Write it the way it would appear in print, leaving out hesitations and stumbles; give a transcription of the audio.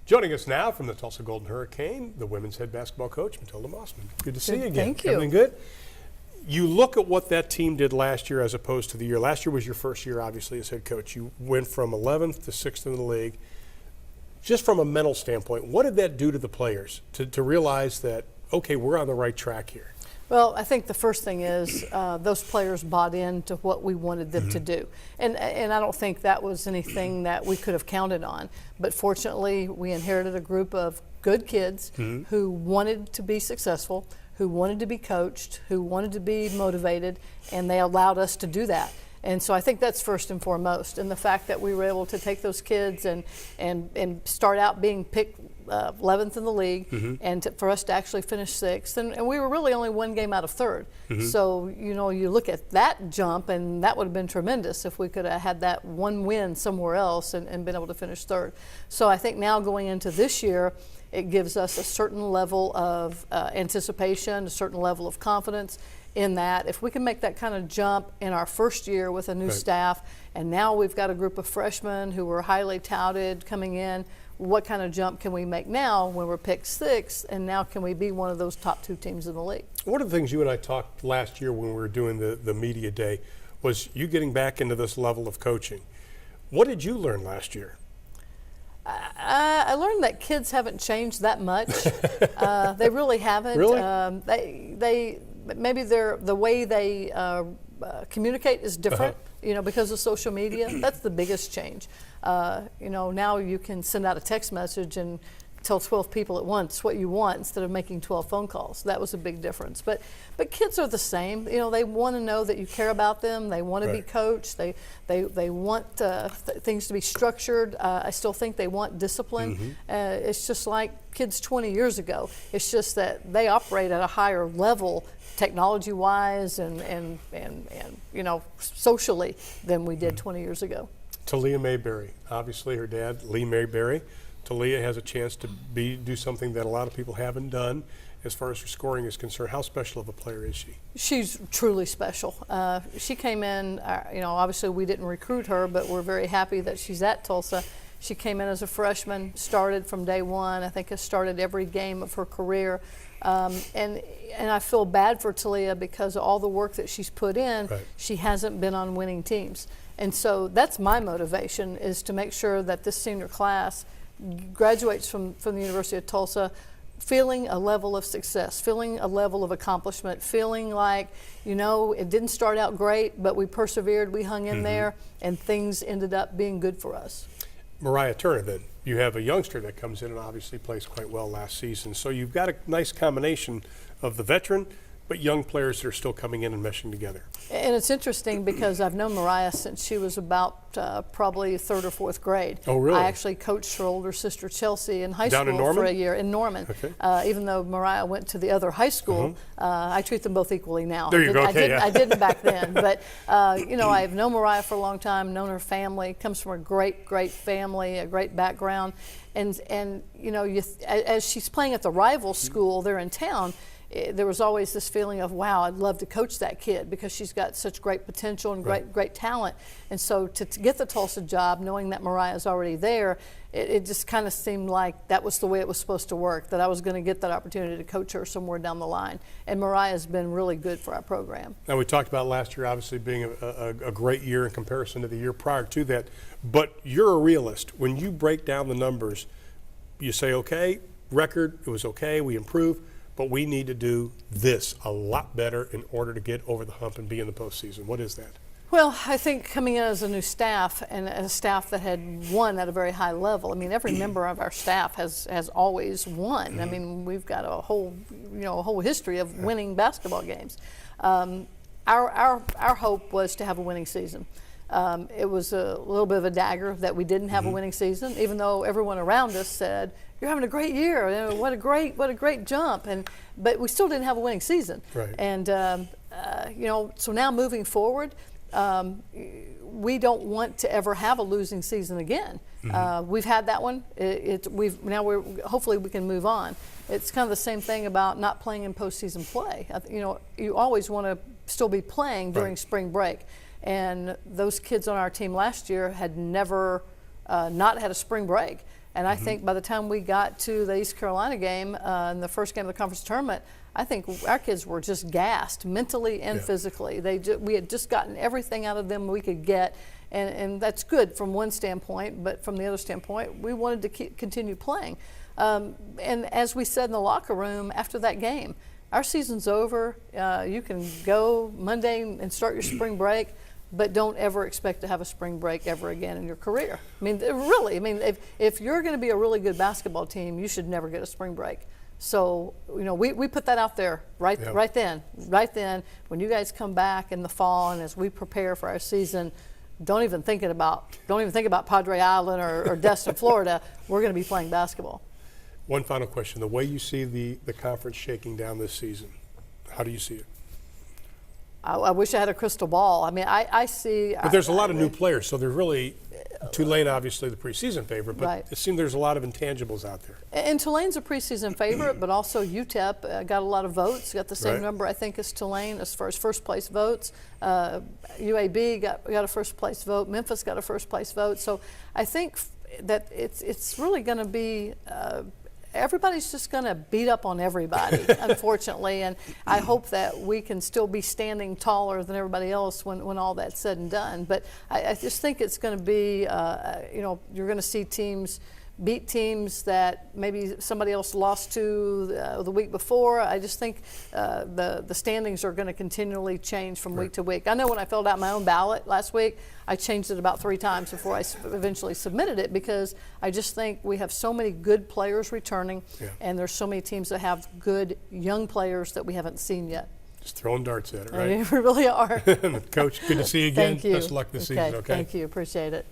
Joining us now from the Tulsa Golden Hurricane, the women's head basketball coach, Matilda Mossman. Good to see you again. Thank you. Everything good? You look at what that team did last year as opposed to the year. Last year was your first year, obviously, as head coach. You went from 11th to 6th in the league. Just from a mental standpoint, what did that do to the players to realize that, okay, we're on the right track here? Well, I think the first thing is those players bought into what we wanted them to do. And I don't think that was anything that we could have counted on. But fortunately, we inherited a group of good kids who wanted to be successful, who wanted to be coached, who wanted to be motivated, and they allowed us to do that. And so I think that's first and foremost. And the fact that we were able to take those kids and start out being picked 11th in the league, and for us to actually finish 6th. And we were really only one game out of 3rd. So, you know, you look at that jump, and that would have been tremendous if we could have had that one win somewhere else and been able to finish 3rd. So I think now going into this year, it gives us a certain level of anticipation, a certain level of confidence in that. If we can make that kind of jump in our first year with a new staff, and now we've got a group of freshmen who were highly touted coming in, what kind of jump can we make now when we're picked 6th, and now can we be one of those top 2 teams in the league? One of the things you and I talked last year when we were doing the media day was you getting back into this level of coaching. What did you learn last year? I learned that kids haven't changed that much. They really haven't. Really? They maybe the way they communicate is different. You know, because of social media. That's the biggest change. You know, now you can send out a text message and tell 12 people at once what you want instead of making 12 phone calls. That was a big difference. But kids are the same. You know, they want to know that you care about them. They want to be coached. They want things to be structured. I still think they want discipline. It's just like kids 20 years ago. It's just that they operate at a higher level technology-wise and you know, socially than we did 20 years ago. Talia Mayberry, obviously her dad, Lee Mayberry. Talia has a chance to do something that a lot of people haven't done as far as her scoring is concerned. How special of a player is she? She's truly special. She came in, you know, obviously we didn't recruit her, but we're very happy that she's at Tulsa. She came in as a freshman, started from day one. I think has started every game of her career. And I feel bad for Talia because of all the work that she's put in, she hasn't been on winning teams. And so that's my motivation, is to make sure that this senior class graduates from the University of Tulsa feeling a level of success, feeling a level of accomplishment, feeling like, you know, it didn't start out great, but we persevered, we hung in there, and things ended up being good for us. Mariah Turner, then. You have a youngster that comes in and obviously plays quite well last season. So you've got a nice combination of the veteran, but young players that are still coming in and meshing together. And it's interesting because I've known Mariah since she was about probably 3rd or 4th grade. Oh, really? I actually coached her older sister Chelsea in high Down in school Norman? for a year in Norman. Okay. Even though Mariah went to the other high school, I treat them both equally now. There you go. Okay, I didn't back then, but you know, I've known Mariah for a long time, known her family, comes from a great family, a great background, and you know, as she's playing at the rival school there in town, there was always this feeling of, wow, I'd love to coach that kid because she's got such great potential and great talent. And so to get the Tulsa job, knowing that Mariah's already there, it just kind of seemed like that was the way it was supposed to work, that I was going to get that opportunity to coach her somewhere down the line. And Mariah's been really good for our program. Now, we talked about last year obviously being a great year in comparison to the year prior to that, but you're a realist. When you break down the numbers, you say, okay, record, it was okay, we improved, but we need to do this a lot better in order to get over the hump and be in the postseason. What is that? Well, I think coming in as a new staff and a staff that had won at a very high level. I mean, every member of our staff has always won. I mean, we've got a whole history of winning basketball games. Our hope was to have a winning season. It was a little bit of a dagger that we didn't have a winning season, even though everyone around us said, "You're having a great year. You know, what a great jump!" But we still didn't have a winning season. Right. And you know, so now moving forward, we don't want to ever have a losing season again. We've had that one. Hopefully we can move on. It's kind of the same thing about not playing in postseason play. You know, you always want to still be playing during spring break. And those kids on our team last year had never not had a spring break. And I think by the time we got to the East Carolina game, in the first game of the conference tournament, I think our kids were just gassed mentally and physically. We had just gotten everything out of them we could get, and that's good from one standpoint, but from the other standpoint, we wanted to continue playing. And as we said in the locker room after that game, our season's over. You can go Monday and start your spring break, but don't ever expect to have a spring break ever again in your career. I mean, really, if you're going to be a really good basketball team, you should never get a spring break. So, we put that out there right then. When you guys come back in the fall and as we prepare for our season, don't even think about Padre Island or Destin, Florida. We're going to be playing basketball. One final question. The way you see the conference shaking down this season, how do you see it? I wish I had a crystal ball. I mean, I see. But there's a lot of new players, so there's really Tulane, obviously the preseason favorite, but it seems there's a lot of intangibles out there. And Tulane's a preseason favorite, but also UTEP got a lot of votes. Got the same number, I think, as Tulane as far as first place votes. UAB got a first place vote. Memphis got a first place vote. So I think that it's really going to be. Everybody's just going to beat up on everybody, unfortunately, and I hope that we can still be standing taller than everybody else when all that's said and done. But I just think it's going to be, you're going to see teams beat teams that maybe somebody else lost to the week before. I just think the standings are going to continually change from week to week. I know when I filled out my own ballot last week, I changed it about 3 times before I eventually submitted it, because I just think we have so many good players returning, and there's so many teams that have good young players that we haven't seen yet. Just throwing darts at it, right? We really are. Coach, good to see you again. Thank you. Best of luck this season, okay? Thank you. Appreciate it.